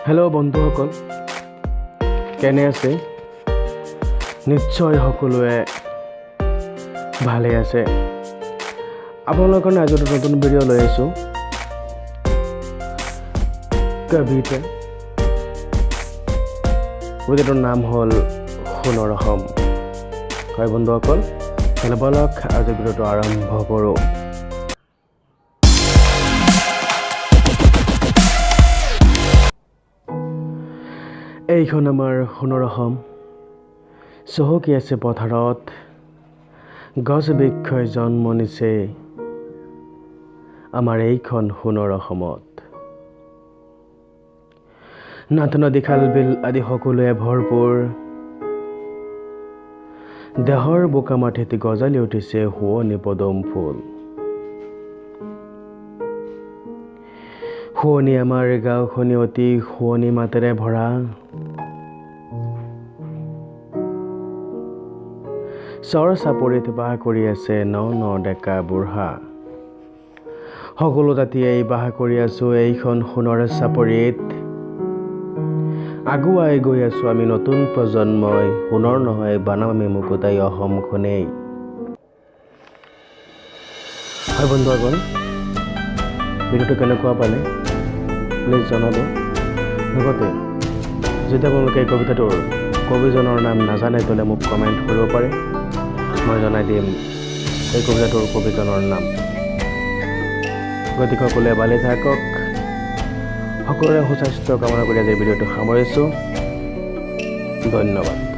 Hello' বন্ধুসকল, কেনে আছে? নিশ্চয় সকলোৱে ভালে আছে। আপোনালোকৰ কাৰণে আজি এটা নতুন ভিডিঅ' লৈ আহিছোঁ। কবিতা কবিতাটোৰ নাম হ'ল সোণৰ অসম। হয় বন্ধুসকল, তেনে বলক আজি ভিডিঅ'টো আৰম্ভ কৰোঁ। এইখন আমাৰ সোণৰ অসম। চহকী আছে পথাৰত, গছ বৃক্ষই জন্ম নিছে আমাৰ এইখন সোণৰ অসমত। নাট নদী খাল বিল আদি সকলোৱে ভৰপূৰ, দেহৰ বোকা মাটিত গজালি উঠিছে শুৱনি পদুম ফুল। শুৱনি আমাৰ গাঁওখনি অতি শুৱনি মাতেৰে ভৰা। চৰ চাপৰিত বাস কৰি আছে ন ন ডেকা বুঢ়া। সকলো জাতিয়েই বাস কৰি আছো এইখন সোণৰ চাপৰিত। আগুৱাই গৈ আছো আমি নতুন প্ৰজন্মই, সোণৰ নহয় বানাম আমি মুকুতাই অসমখনেই। হয় বন্ধুসকল, ভিডিঅ'টো কেনেকুৱা পালে প্লিজ জনাব। লগতে যদি আপোনালোকে এই কবিতাটোৰ কবিজনৰ নাম নাজানে তেতিয়াহ'লে মোক কমেণ্ট কৰিব পাৰে, মই জনাই দিম এই কবিতাটোৰ কবিজনৰ নাম। গতিকে সকলোৱে ভালে থাকক, সকলোৰে সুস্বাস্থ্য কামনা কৰি আজি ভিডিঅ'টো সামৰিছোঁ। ধন্যবাদ।